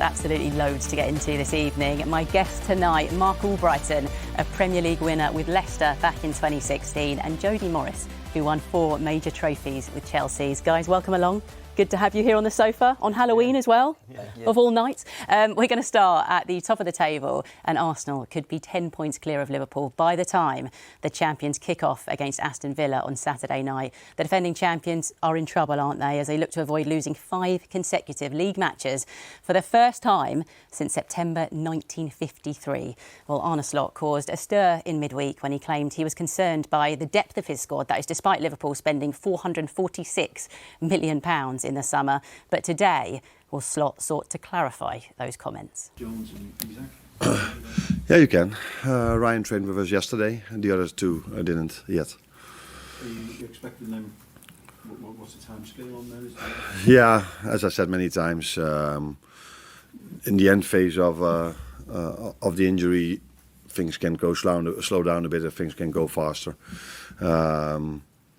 absolutely loads to get into this evening. My guest tonight, Mark Albrighton, a Premier League winner with Leicester back in 2016, and Jody Morris, who won 4 major trophies with Chelsea's. Guys, welcome along. Good to have you here on the sofa on Halloween as well, of all nights. We're going to start at the top of the table, and Arsenal could be 10 points clear of Liverpool by the time the champions kick off against Aston Villa on Saturday night. The defending champions are in trouble, aren't they, as they look to avoid losing 5 consecutive league matches for the first time since September 1953. Well, Arne Slot caused a stir in midweek when he claimed he was concerned by the depth of his squad, that is despite Liverpool spending £446 million in the summer. But today, well, Slot sought to clarify those comments. Jones and Yeah, you can. Ryan trained with us yesterday, and the others 2 didn't yet. Are you expecting them? What's the time scale on those? Yeah, as I said many times, in the end phase of the injury, things can go slow down a bit, and things can go faster.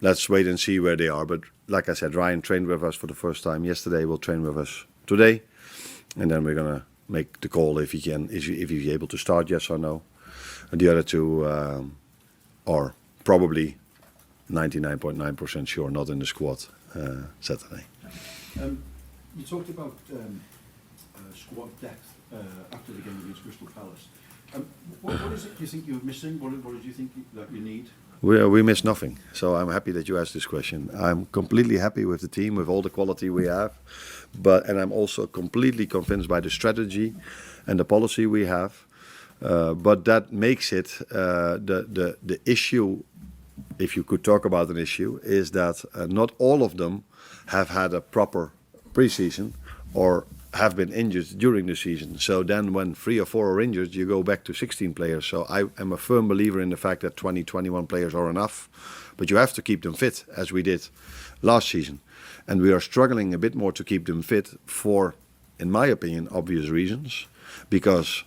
Let's wait and see where they are. But like I said, Ryan trained with us for the first time yesterday. Will train with us today, and then we're gonna make the call if he's able to start, yes or no. And the other 2 are probably 99.9% sure not in the squad Saturday. You talked about squad depth after the game against Crystal Palace. What is it you think you're missing? What did you think that you need? We miss nothing, so I'm happy that you asked this question. I'm completely happy with the team, with all the quality we have, and I'm also completely convinced by the strategy and the policy we have. But that makes it the issue, if you could talk about an issue, is that not all of them have had a proper pre-season or have been injured during the season. So then when 3 or 4 are injured, you go back to 16 players. So I am a firm believer in the fact that 20, 21 players are enough, but you have to keep them fit, as we did last season. And we are struggling a bit more to keep them fit for, in my opinion, obvious reasons, because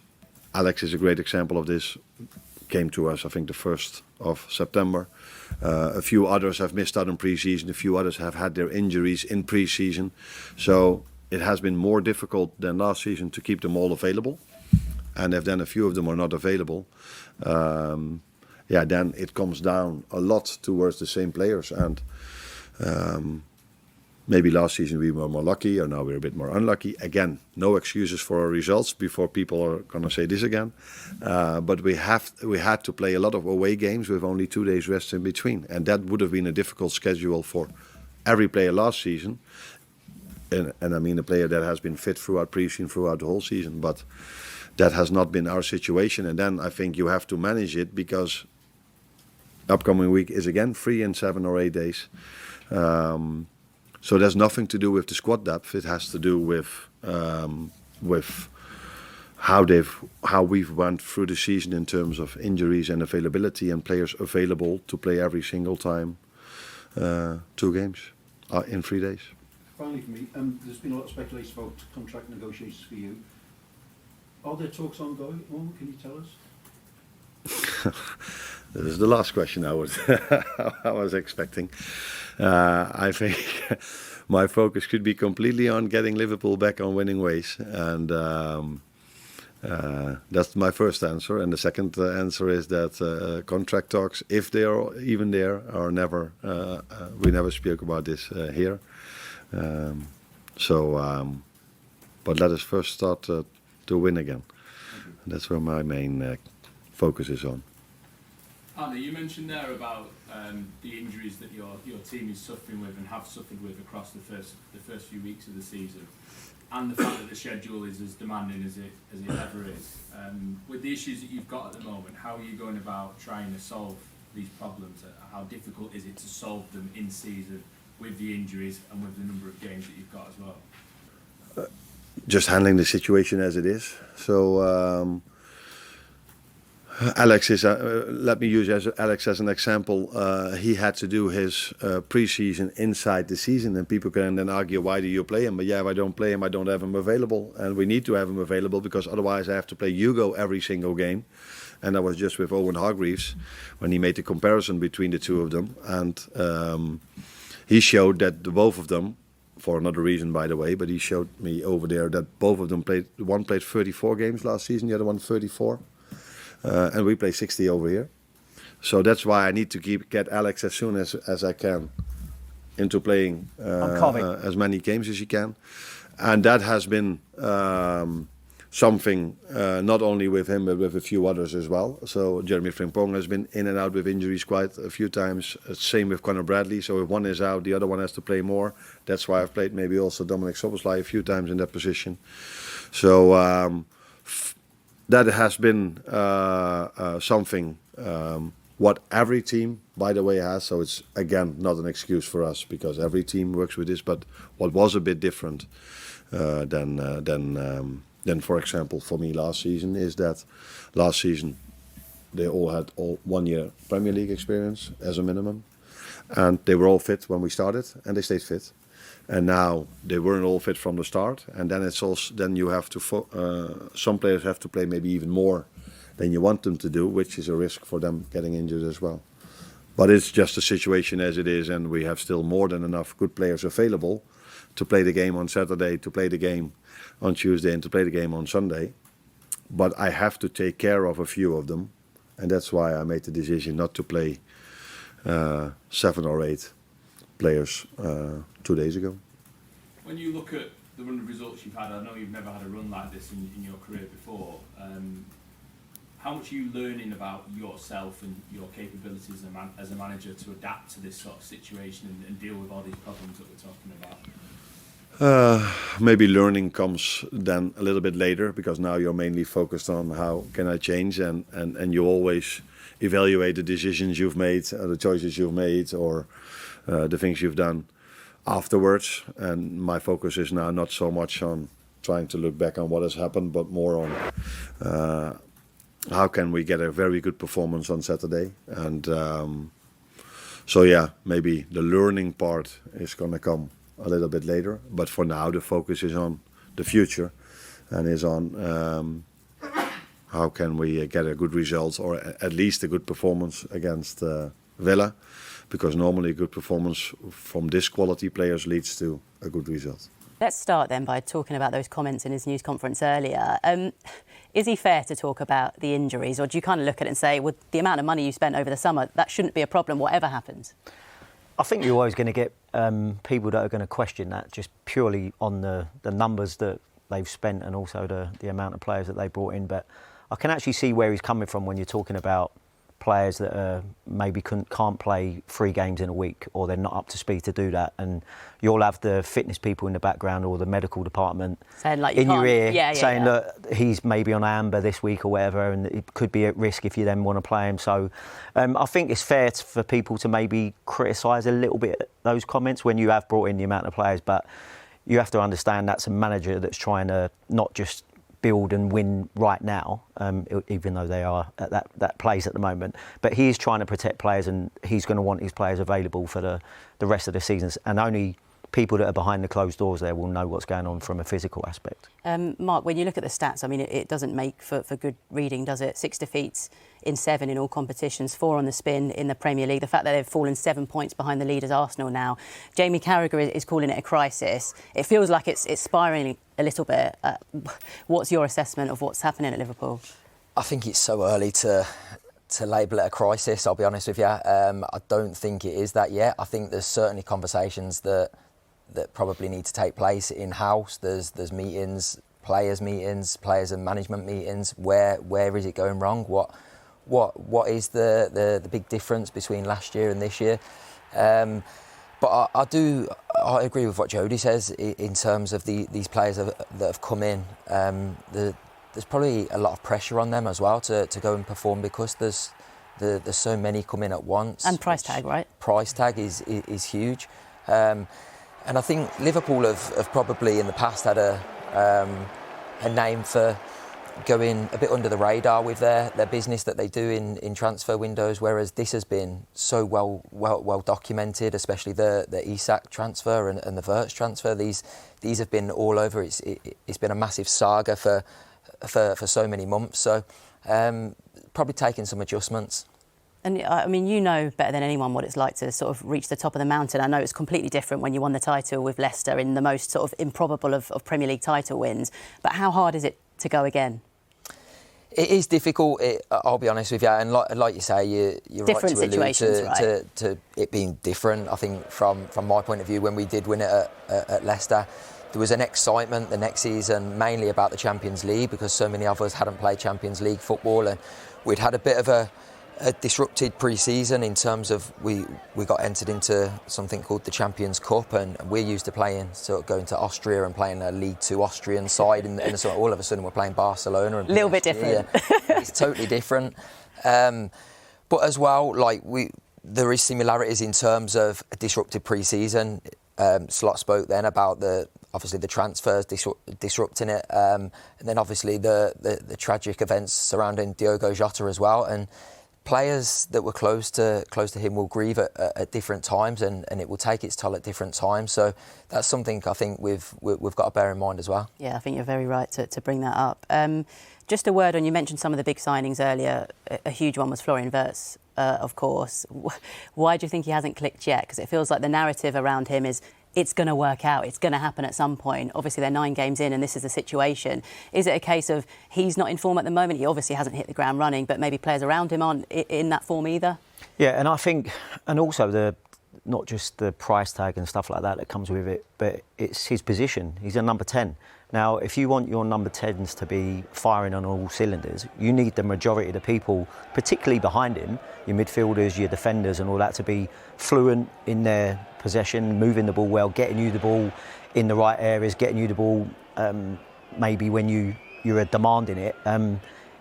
Alex is a great example of this. Came to us, I think, the 1st of September. A few others have missed out on pre-season. A few others have had their injuries in pre-season. So it has been more difficult than last season to keep them all available. And if then a few of them are not available, then it comes down a lot towards the same players. And maybe last season we were more lucky, or now we're a bit more unlucky. Again, no excuses for our results before people are going to say this again. But we had to play a lot of away games with only 2 days rest in between. And that would have been a difficult schedule for every player last season. And I mean a player that has been fit throughout pre-season, throughout the whole season, but that has not been our situation. And then I think you have to manage it, because upcoming week is again free in 7 or 8 days. So there's nothing to do with the squad depth. It has to do with how we've went through the season in terms of injuries and availability, and players available to play every single time 2 games in 3 days. Finally for me, there's been a lot of speculation about contract negotiations for you. Are there talks ongoing at the moment? Can you tell us? This is the last question I was expecting. I think my focus could be completely on getting Liverpool back on winning ways, and that's my first answer. And the second answer is that contract talks, if they are even there, are never. We never spoke about this here. But let us first start to win again. That's where my main focus is on. Arne, you mentioned there about the injuries that your team is suffering with and have suffered with across the first few weeks of the season, and the fact that the schedule is as demanding as it ever is. With the issues that you've got at the moment, how are you going about trying to solve these problems? How difficult is it to solve them in season, with the injuries and with the number of games that you've got as well? Just handling the situation as it is. So Alex is, let me use Alex as an example. He had to do his pre-season inside the season, and people can then argue, why do you play him? But yeah, if I don't play him, I don't have him available. And we need to have him available, because otherwise I have to play Hugo every single game. And I was just with Owen Hargreaves when he made the comparison between the 2 of them. And he showed that the both of them for another reason, by the way, but he showed me over there that both of them played. One played 34 games last season, the other one 34, and we play 60 over here. So that's why I need to get Alex as soon as I can into playing as many games as he can, and that has been something not only with him but with a few others as well. So Jeremy Frimpong has been in and out with injuries quite a few times. Same with Conor Bradley. So if one is out, the other one has to play more. That's why I've played maybe also Dominic Szoboszlai a few times in that position. So that has been something what every team, by the way, has. So it's again not an excuse for us because every team works with this. But what was a bit different than, for example, for me last season is that last season they all had 1 year Premier League experience as a minimum, and they were all fit when we started, and they stayed fit. And now they weren't all fit from the start, and then it's also then you have to some players have to play maybe even more than you want them to do, which is a risk for them getting injured as well. But it's just a situation as it is, and we have still more than enough good players available to play the game on Saturday, to play the game on Tuesday, and to play the game on Sunday. But I have to take care of a few of them, and that's why I made the decision not to play 7 or 8 players 2 days ago. When you look at the run of results you've had, I know you've never had a run like this in your career before. How much are you learning about yourself and your capabilities as a manager to adapt to this sort of situation and deal with all these problems that we're talking about? Maybe learning comes then a little bit later, because now you're mainly focused on how can I change, and you always evaluate the decisions you've made, the choices you've made, or the things you've done afterwards. And my focus is now not so much on trying to look back on what has happened, but more on how can we get a very good performance on Saturday. And so yeah, maybe the learning part is going to come a little bit later, but for now the focus is on the future and is on how can we get a good result, or at least a good performance against Villa, because normally a good performance from this quality players leads to a good result. Let's start then by talking about those comments in his news conference earlier. Is he fair to talk about the injuries, or do you kind of look at it and say, well, the amount of money you spent over the summer, that shouldn't be a problem whatever happens? I think you're always going to get people that are going to question that just purely on the numbers that they've spent and also the amount of players that they brought in. But I can actually see where he's coming from when you're talking about players that maybe can't play 3 games in a week, or they're not up to speed to do that, and you'll have the fitness people in the background or the medical department saying, like, in your ear saying that he's maybe on amber this week or whatever, and it could be at risk if you then want to play him. So I think it's fair for people to maybe criticise a little bit those comments when you have brought in the amount of players, but you have to understand that's a manager that's trying to not just build and win right now, even though they are at that place at the moment. But he is trying to protect players, and he's going to want his players available for the rest of the seasons. And only people that are behind the closed doors there will know what's going on from a physical aspect. Mark, when you look at the stats, I mean, it doesn't make for good reading, does it? 6 defeats in 7 in all competitions, 4 on the spin in the Premier League. The fact that they've fallen 7 points behind the leaders Arsenal now. Jamie Carragher is calling it a crisis. It feels like it's spiralling a little bit. What's your assessment of what's happening at Liverpool? I think it's so early to label it a crisis, I'll be honest with you. I don't think it is that yet. I think there's certainly conversations that probably need to take place in-house. There's meetings, players and management meetings. Where is it going wrong? What is the big difference between last year and this year? But I agree with what Jody says in terms of these players that have come in. There's probably a lot of pressure on them as well to go and perform, because there's so many coming at once. And price tag, right? Price tag is huge. And I think Liverpool have probably in the past had a name for going a bit under the radar with their business that they do in transfer windows, whereas this has been so well documented, especially the Isak transfer and the Wirtz transfer. These have been all over. It's been a massive saga for so many months. So probably taking some adjustments. And I mean, you know better than anyone what it's like to sort of reach the top of the mountain. I know it's completely different when you won the title with Leicester in the most sort of improbable of Premier League title wins. But how hard is it to go again? It is difficult, I'll be honest with you. And like you say, you're Different right to allude situations, right? to it being different. I think from my point of view, when we did win it at Leicester, there was an excitement the next season, mainly about the Champions League, because so many of us hadn't played Champions League football, and we'd had a bit of a disrupted pre-season in terms of we got entered into something called the Champions Cup, and we're used to playing, sort of going to Austria and playing a League Two Austrian side, and so all of a sudden we're playing Barcelona. A little bit different. Yeah, it's totally different. But as well, like there is similarities in terms of a disrupted pre-season. Slot spoke then about obviously the transfers disrupting it, and then obviously the tragic events surrounding Diogo Jota as well. And players that were close to him will grieve at different times, and it will take its toll at different times. So that's something I think we've got to bear in mind as well. Yeah, I think you're very right to bring that up. Just a word on, you mentioned some of the big signings earlier. A huge one was Florian Wirtz, of course. Why do you think he hasn't clicked yet? Because it feels like the narrative around him is it's going to work out, it's going to happen at some point. Obviously, they're 9 games in and this is the situation. Is it a case of he's not in form at the moment? He obviously hasn't hit the ground running, but maybe players around him aren't in that form either? Yeah, and I think, and also not just the price tag and stuff like that comes with it, but it's his position. He's a number 10. Now, if you want your number 10s to be firing on all cylinders, you need the majority of the people, particularly behind him, your midfielders, your defenders and all that, to be fluent in their possession, moving the ball well, getting you the ball in the right areas, getting you the ball maybe when you're demanding it.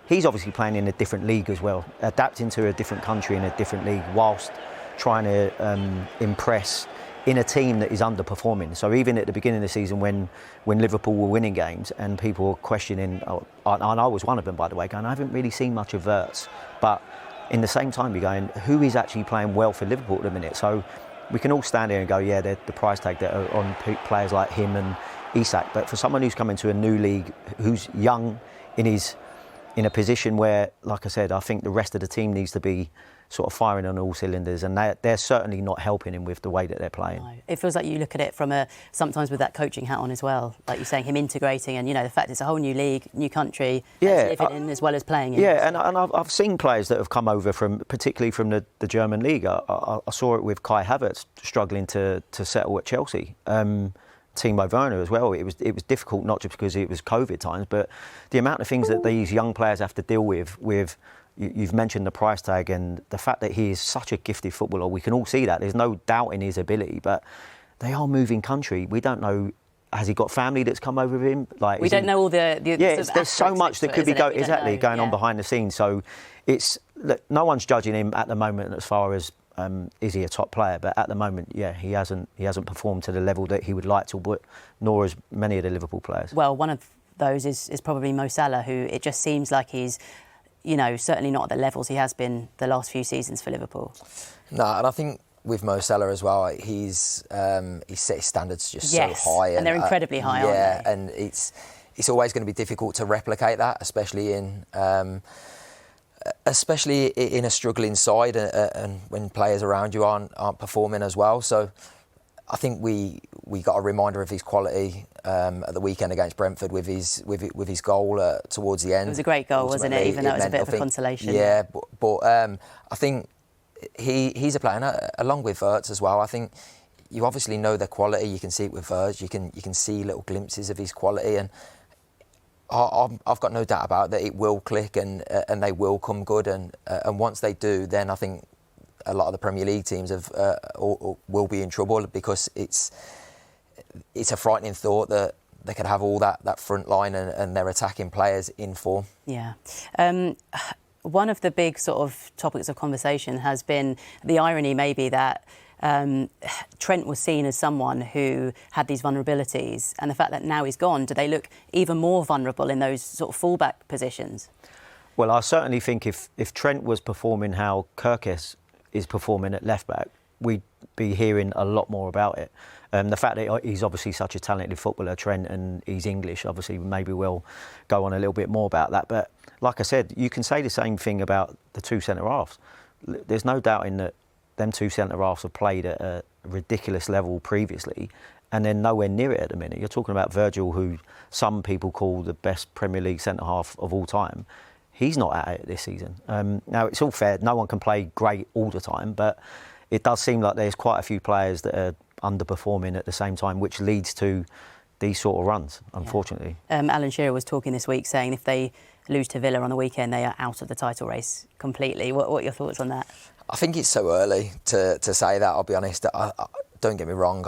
He's obviously playing in a different league as well, adapting to a different country in a different league whilst trying to impress in a team that is underperforming. So even at the beginning of the season when Liverpool were winning games and people were questioning, and I was one of them by the way, going, I haven't really seen much of Wirtz, but in the same time you're going, who is actually playing well for Liverpool at the minute? So we can all stand here and go, yeah, the price tag that are on players like him and Isak, but for someone who's come into a new league, who's young, in a position where, like I said, I think the rest of the team needs to be sort of firing on all cylinders, and they're certainly not helping him with the way that they're playing. No. It feels like you look at it from sometimes with that coaching hat on as well, like you're saying, him integrating, and the fact it's a whole new league, new country, living in as well as playing in. Yeah, and I've seen players that have come over particularly from the German league. I saw it with Kai Havertz struggling to settle at Chelsea. Timo Werner as well. It was difficult, not just because it was COVID times, but the amount of things that these young players have to deal with. You've mentioned the price tag and the fact that he is such a gifted footballer. We can all see that. There's no doubt in his ability, but they are moving country. We don't know. Has he got family that's come over with him? Like we don't know all the there's so much that could be going on behind the scenes. So no one's judging him at the moment as far as is he a top player, but at the moment, yeah, he hasn't performed to the level that he would like to, but nor as many of the Liverpool players. Well, one of those is probably Mo Salah, who it just seems like he's certainly not at the levels he has been the last few seasons for Liverpool. No, and I think with Mo Salah as well, he's set his standards just so high, and they're incredibly high, aren't they? Yeah, and it's always going to be difficult to replicate that, especially in a struggling side, and when players around you aren't performing as well. So I think we got a reminder of his quality at the weekend against Brentford with his goal towards the end. It was a great goal, wasn't it? Even though it was a bit of a consolation. Yeah, but I think he's a player, along with Wirtz as well. I think you obviously know their quality. You can see it with Wirtz. You can see little glimpses of his quality, and I've got no doubt about that. It will click, and they will come good. And once they do, then I think a lot of the Premier League teams will be in trouble, because it's a frightening thought that they could have all that front line and their attacking players in form. Yeah. One of the big sort of topics of conversation has been the irony maybe that Trent was seen as someone who had these vulnerabilities, and the fact that now he's gone, do they look even more vulnerable in those sort of fullback positions? Well, I certainly think if Trent was performing how Kirkes is performing at left back, we'd be hearing a lot more about it. The fact that he's obviously such a talented footballer, Trent, and he's English, obviously maybe we'll go on a little bit more about that. But like I said, you can say the same thing about the two centre-halves. there's no doubting that them two centre-halves have played at a ridiculous level previously, and they're nowhere near it at the minute. You're talking about Virgil, who some people call the best Premier League centre-half of all time. He's not at it this season. Now, it's all fair. No one can play great all the time, but it does seem like there's quite a few players that are underperforming at the same time, which leads to these sort of runs, unfortunately. Alan Shearer was talking this week saying if they lose to Villa on the weekend, they are out of the title race completely. What are your thoughts on that? I think it's so early to say that, I'll be honest. Don't get me wrong,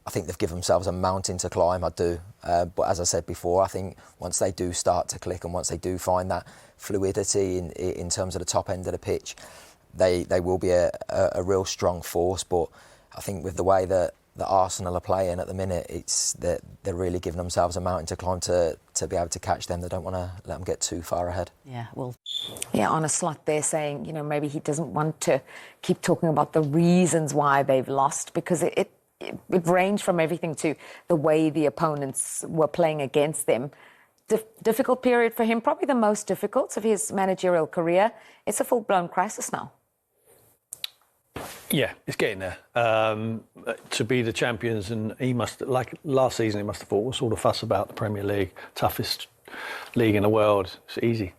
I think they've given themselves a mountain to climb, I do. But as I said before, I think once they do start to click and once they do find that fluidity in terms of the top end of the pitch, they will be a real strong force. But I think with the way that Arsenal are playing at the minute, it's that they're really giving themselves a mountain to climb to be able to catch them. They don't want to let them get too far ahead. Yeah, well... Yeah, Arne Slot there saying, you know, maybe he doesn't want to keep talking about the reasons why they've lost, because it ranged from everything to the way the opponents were playing against them. Difficult period for him, probably the most difficult of his managerial career. It's a full-blown crisis now. Yeah, it's getting there. To be the champions, and he must, like last season, he must have thought, what's all the fuss about the Premier League, toughest league in the world? It's easy.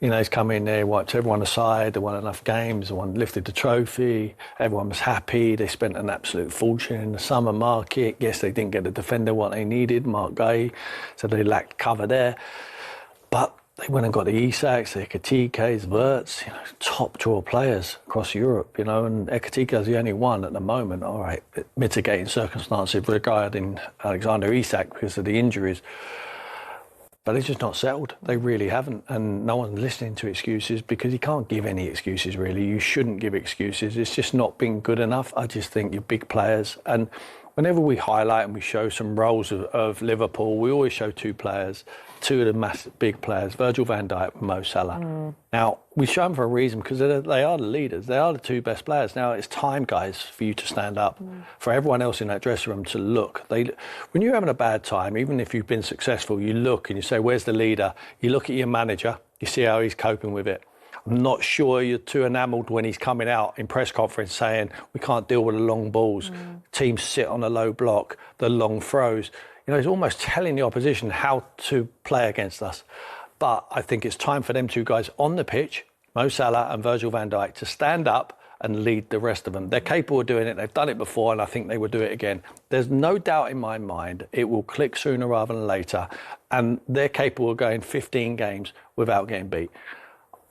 You know, he's come in there, wiped everyone aside, they won enough games, they lifted the trophy, everyone was happy, they spent an absolute fortune in the summer market. Yes, they didn't get the defender what they needed, Mark Gay, so they lacked cover there. But they went and got the Isaks, the Ekatikas, Wirtz, you know, top draw players across Europe, you know, and Ekatika's the only one at the moment, all right, mitigating circumstances regarding Alexander Isak because of the injuries. But they're just not settled. They really haven't. And no one's listening to excuses because you can't give any excuses, really. You shouldn't give excuses. It's just not been good enough. I just think you're big players. And whenever we highlight and we show some roles of Liverpool, we always show two players, two of the massive big players, Virgil van Dijk and Mo Salah. Now, we show them for a reason because they are the leaders. They are the two best players. Now, it's time, guys, for you to stand up, for everyone else in that dressing room to look. When you're having a bad time, even if you've been successful, you look and you say, where's the leader? You look at your manager, you see how he's coping with it. I'm not sure you're too enamelled when he's coming out in press conference saying, we can't deal with the long balls. Teams sit on a low block, the long throws. You know, he's almost telling the opposition how to play against us. But I think it's time for them two guys on the pitch, Mo Salah and Virgil van Dijk, to stand up and lead the rest of them. They're capable of doing it. They've done it before, and I think they will do it again. There's no doubt in my mind it will click sooner rather than later, and they're capable of going 15 games without getting beat.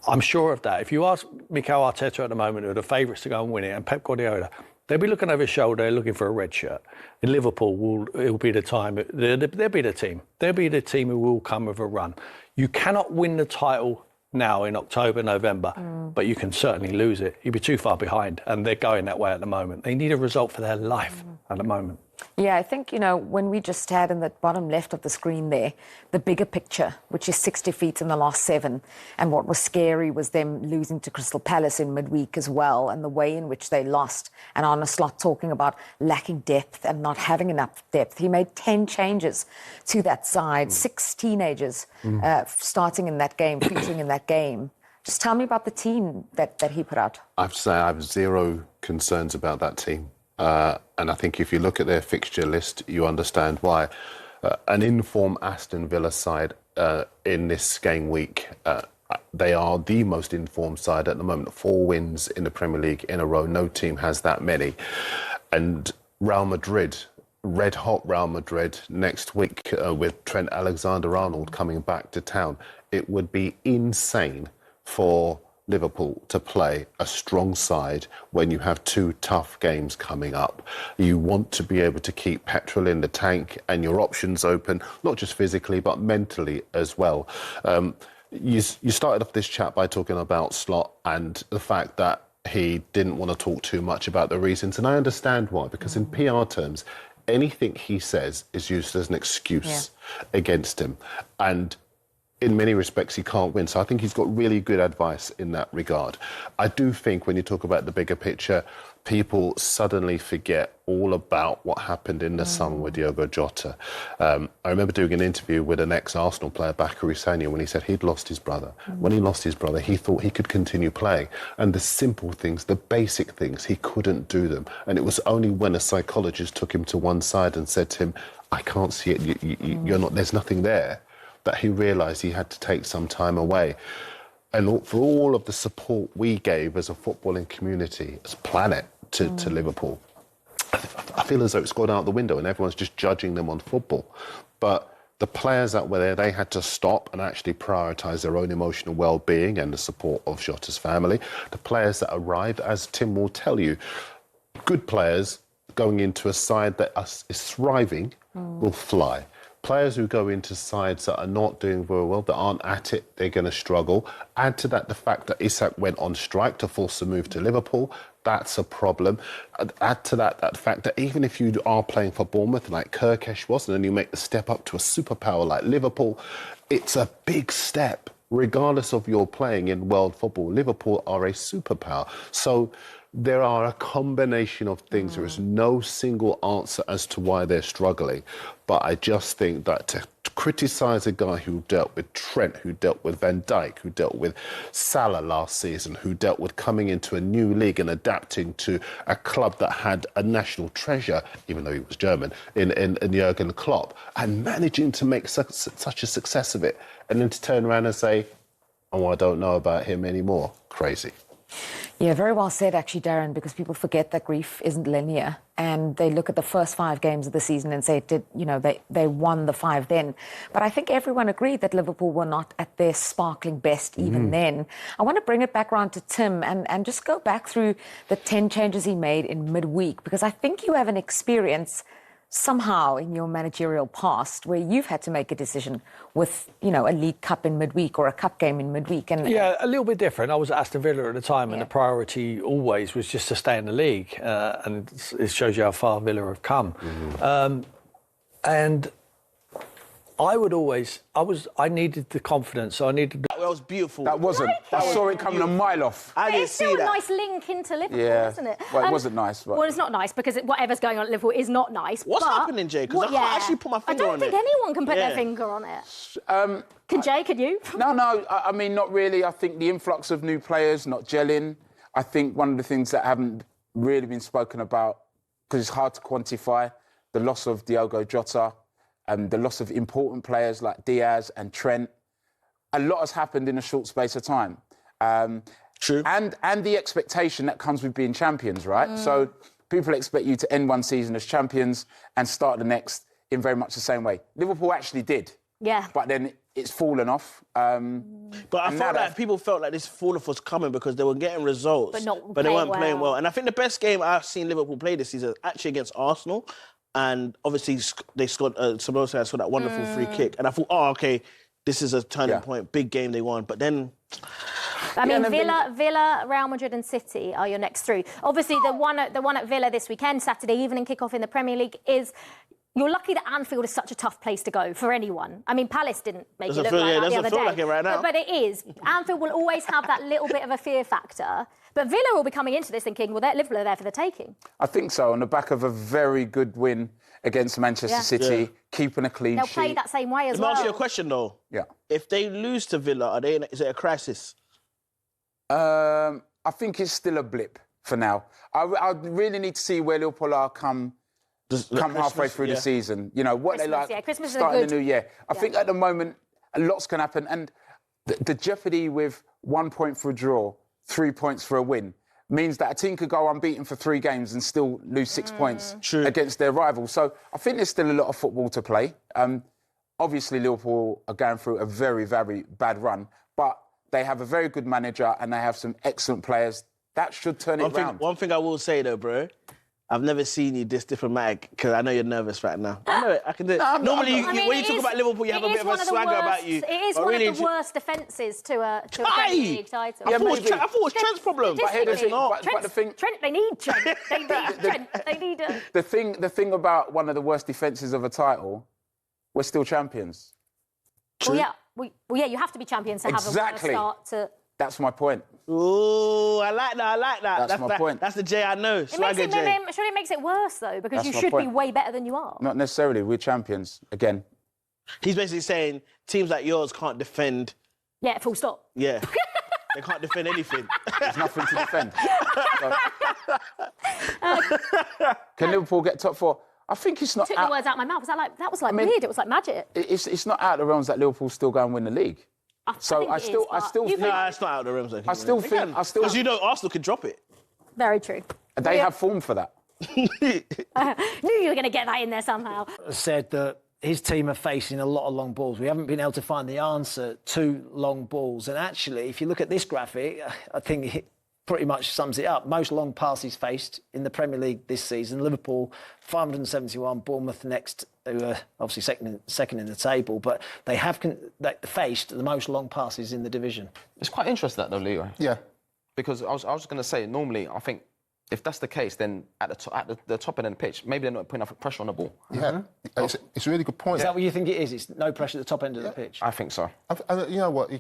I'm sure of that. If you ask Mikel Arteta at the moment, who are the favourites to go and win it, and Pep Guardiola, they'll be looking over his shoulder, looking for a red shirt. In Liverpool, it'll be the time. They'll be the team. They'll be the team who will come with a run. You cannot win the title now in October, November, but you can certainly lose it. You'd be too far behind, and they're going that way at the moment. They need a result for their life at the moment. Yeah, I think, you know, when we just had in the bottom left of the screen there, the bigger picture, which is 6 defeats in the last 7. And what was scary was them losing to Crystal Palace in midweek as well, and the way in which they lost. And Arne Slot talking about lacking depth and not having enough depth. He made 10 changes to that side, 6 teenagers starting in that game, featuring in that game. Just tell me about the team that he put out. I have to say I have zero concerns about that team. And I think if you look at their fixture list, you understand why. An informed Aston Villa side in this game week, they are the most informed side at the moment. 4 wins in the Premier League in a row. No team has that many. And Real Madrid, red hot Real Madrid next week with Trent Alexander-Arnold coming back to town. It would be insane for Liverpool to play a strong side when you have 2 tough games coming up. You want to be able to keep petrol in the tank and your options open, not just physically, but mentally as well. You started off this chat by talking about Slot and the fact that he didn't want to talk too much about the reasons, and I understand why, because in PR terms, anything he says is used as an excuse against him. And in many respects, he can't win. So I think he's got really good advice in that regard. I do think when you talk about the bigger picture, people suddenly forget all about what happened in the summer with Diogo Jota. I remember doing an interview with an ex-Arsenal player, Bakary Sagna, when he said he'd lost his brother. When he lost his brother, he thought he could continue playing. And the simple things, the basic things, he couldn't do them. And it was only when a psychologist took him to one side and said to him, I can't see it, you're not, there's nothing there, that he realised he had to take some time away. And for all of the support we gave as a footballing community, as a planet, to Liverpool, I feel as though it's gone out the window and everyone's just judging them on football. But the players that were there, they had to stop and actually prioritise their own emotional well-being and the support of Jota's family. The players that arrived, as Tim will tell you, good players going into a side that is thriving will fly. Players who go into sides that are not doing very well, that aren't at it, they're going to struggle. Add to that the fact that Isak went on strike to force a move to Liverpool. That's a problem. Add to that fact that even if you are playing for Bournemouth, like Kirkesh was, and then you make the step up to a superpower like Liverpool, it's a big step. Regardless of your playing in world football, Liverpool are a superpower. So there are a combination of things. There is no single answer as to why they're struggling. But I just think that to criticise a guy who dealt with Trent, who dealt with Van Dijk, who dealt with Salah last season, who dealt with coming into a new league and adapting to a club that had a national treasure, even though he was German, in Jurgen Klopp, and managing to make such a success of it, and then to turn around and say, oh, I don't know about him anymore. Crazy. Yeah, very well said, actually, Darren, because people forget that grief isn't linear, and they look at the first 5 games of the season and say, they won the 5 then. But I think everyone agreed that Liverpool were not at their sparkling best even then. I want to bring it back around to Tim and just go back through the 10 changes he made in midweek, because I think you have an experience somehow in your managerial past where you've had to make a decision with, a League Cup in midweek or a cup game in midweek. And yeah, a little bit different. I was at Aston Villa at the time, and the priority always was just to stay in the league. And it shows you how far Villa have come. And I needed the confidence. So I needed. That was beautiful. That wasn't. I saw it coming a mile off. I didn't it's see still a that. nice link into Liverpool, isn't it? Well, it wasn't nice. But... Well, it's not nice because whatever's going on at Liverpool is not nice. What's but happening, Jay? Because I can't actually put my finger on it. I don't think anyone can put their finger on it. Can Jay? Can you? No. I mean, not really. I think the influx of new players not gelling. I think one of the things that haven't really been spoken about, because it's hard to quantify, the loss of Diogo Jota, the loss of important players like Diaz and Trent. A lot has happened in a short space of time. True. And the expectation that comes with being champions, right? So people expect you to end one season as champions and start the next in very much the same way. Liverpool actually did. Yeah. But then it's fallen off. But I felt like people felt like this fall-off was coming because they were getting results, but they weren't playing well. And I think the best game I've seen Liverpool play this season is actually against Arsenal. And obviously they scored, Sabosa scored that wonderful free kick. And I thought, okay, this is a turning point, big game they won. But then... I mean, Villa, Real Madrid and City are your next 3. Obviously, the one at Villa this weekend, Saturday evening kick-off in the Premier League is... You're lucky that Anfield is such a tough place to go for anyone. I mean, Palace didn't make it look like that the other day. Doesn't feel like it right now. But it is. Anfield will always have that little bit of a fear factor. But Villa will be coming into this thinking, well, Liverpool are there for the taking. I think so, on the back of a very good win against Manchester City, keeping a clean sheet. They'll play that same way as well. Let me ask you a question, though. Yeah. If they lose to Villa, is it a crisis? I think it's still a blip for now. I really need to see where Liverpool are come halfway through the season. What Christmas, they like Christmas starting is the new year. I think at the moment, a lot's can happen. And the jeopardy with 1 point for a draw, 3 points for a win, means that a team could go unbeaten for 3 games and still lose 6 points against their rivals. So I think there's still a lot of football to play. Obviously, Liverpool are going through a very, very bad run, but they have a very good manager and they have some excellent players. That should turn it around. One thing I will say, though, bro, I've never seen you this diplomatic because I know you're nervous right now. I know it. I can do it. Normally, when you talk about Liverpool, you have a bit of a swagger about you. It is one of the worst defences to a Premier League title. I thought it was Trent's problem. But Trent, they need Trent. They need Trent. They need a... The thing about one of the worst defences of a title, we're still champions. True. Well, yeah, you have to be champions to Exactly. have a start to... That's my point. Ooh, I like that. That's my point. That's the J I know. Swagger J. Surely it makes it worse, though, because That's you my should be point. way better than you are. Not necessarily. We're champions again. He's basically saying teams like yours can't defend. Yeah, full stop. Yeah. They can't defend anything. There's nothing to defend. Can Liverpool get top 4? I think it's not Took out. the words out of my mouth. That was weird. It was like magic. It's not out of the realms that Liverpool still go and win the league. I think it is, but Nah, it's not out of the realms. I still think. Because you know Arsenal could drop it. Very true. They have form for that. Knew you were going to get that in there somehow. Said that his team are facing a lot of long balls. We haven't been able to find the answer to long balls. And actually, if you look at this graphic, I think it pretty much sums it up. Most long passes faced in the Premier League this season. Liverpool, 571. Bournemouth next, who are obviously second in the table. But they have faced the most long passes in the division. It's quite interesting that though, Leo. Yeah. Because I was going to say, normally, I think if that's the case, then at the top end of the pitch, maybe they're not putting enough pressure on the ball. Yeah, it's a really good point. Is that what you think it is? It's no pressure at the top end of the pitch? I think so. You know what?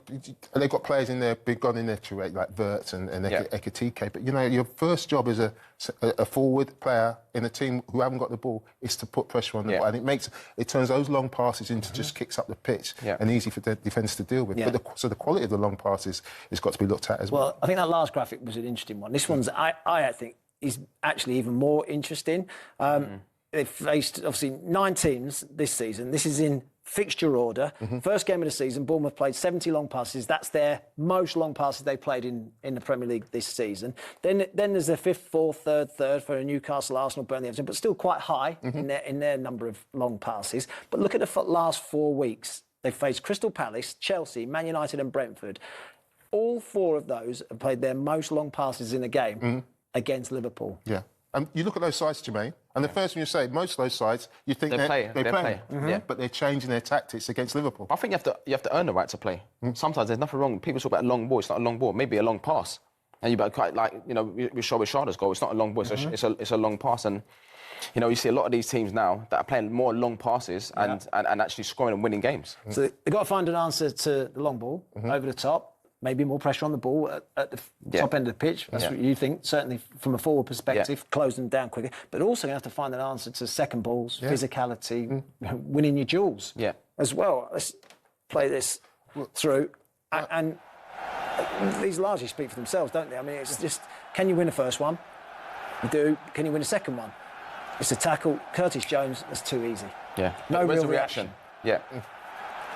They've got players in there, big gone in there to rate like Wirtz and Ekitike. But, you know, your first job as a forward player in a team who haven't got the ball is to put pressure on the ball. And it turns those long passes into just kicks up the pitch and easy for the defence to deal with. Yeah. But so the quality of the long passes has got to be looked at as well. Well, I think that last graphic was an interesting one. This one's, I think, is actually even more interesting. They've faced, obviously, 9 teams this season. This is in fixture order. First game of the season, Bournemouth played 70 long passes. That's their most long passes they played in the Premier League this season. Then there's a 5th, 4th, 3rd for Newcastle, Arsenal, Burnley, Everton, but still quite high in their number of long passes. But look at the last 4 weeks. They've faced Crystal Palace, Chelsea, Man United and Brentford. All 4 of those have played their most long passes in a game against Liverpool. Yeah. You look at those sides, Jermaine, and the first thing you say, most of those sides, you think they play. But they're changing their tactics against Liverpool. I think you have to earn the right to play. Sometimes there's nothing wrong. People talk about a long ball. It's not a long ball. Maybe a long pass. And you better quite with Shara's goal. It's not a long ball. It's a long pass. And you know, you see a lot of these teams now that are playing more long passes and actually scoring and winning games. So they've got to find an answer to the long ball over the top. Maybe more pressure on the ball at the top end of the pitch. That's what you think, certainly from a forward perspective, close them down quicker. But also you have to find an answer to second balls, physicality, winning your duels as well. Let's play this through. And these largely speak for themselves, don't they? I mean, it's just, can you win the first one? You do. Can you win the second one? It's a tackle. Curtis Jones, that's too easy. Yeah. No real reaction. Yeah.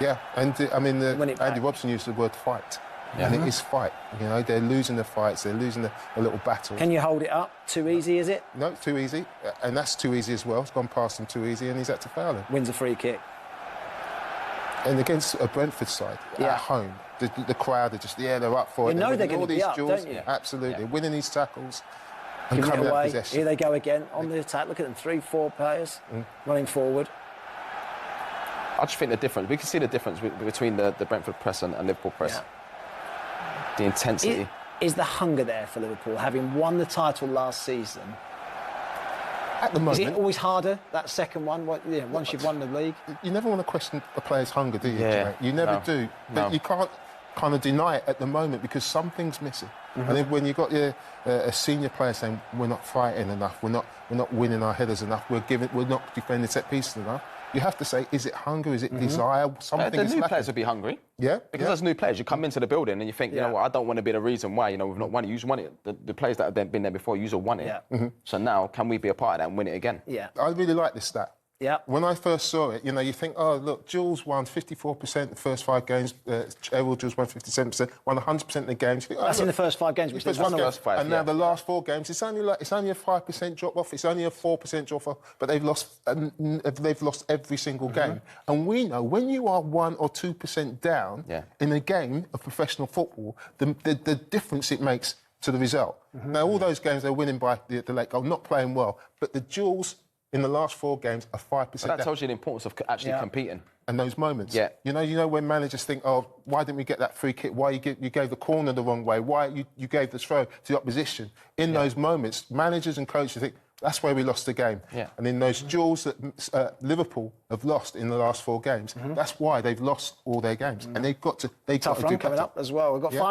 Yeah, and I mean, Andy Robson used the word fight. And it is fight. You know, they're losing the fights, they're losing the little battles. Can you hold it up? Too easy, is it? No, too easy. And that's too easy as well. It's gone past him too easy and he's had to foul him. Wins a free kick. And against a Brentford side at home, the crowd are just, they're up for it. You know they're going to be up, don't you? Absolutely. Winning these tackles and Giving coming it out away. possession. Here they go again on the attack. Look at them, 3-4 players running forward. I just think the difference, we can see the difference between the Brentford press and Liverpool press. Yeah. The intensity. Is the hunger there for Liverpool, having won the title last season? At the moment, is it always harder, that second one, once you've won the league? You never want to question a player's hunger, do you? Yeah. You never do. But you can't kind of deny it at the moment because something's missing. And then when you've got a senior player saying we're not fighting enough, we're not winning our headers enough, we're not defending set pieces enough, you have to say, is it hunger? Is it desire? Something the is new lacking. players will be hungry. Yeah. Because as new players, you come into the building and you think, you know what, I don't want to be the reason why, we've not won it. You won it. The players that have been there before, you won it. Yeah. So now, can we be a part of that and win it again? Yeah. I really like this stat. Yeah. When I first saw it, you think, oh, look, Jules won 54% the first 5 games. Errol Jules won 57%, won 100% of the games. You think, That's in the first 5 games, which they've won. And now the last 4 games, it's only a 5% drop off. It's only a 4% drop off, but they've lost every single game. And we know when you are 1 or 2% down in a game of professional football, the difference it makes to the result. Now all those games they're winning by the late goal, not playing well, but the Jules in the last 4 games are 5%. But that tells you the importance of actually competing. And those moments. Yeah. You know when managers think, oh, why didn't we get that free kick? Why you gave the corner the wrong way? Why you gave the throw to the opposition? In those moments, managers and coaches think, That's where we lost the game. Yeah. And in those duels that Liverpool have lost in the last 4 games, that's why they've lost all their games. And they've got to. Tough run coming up as well. We've got 5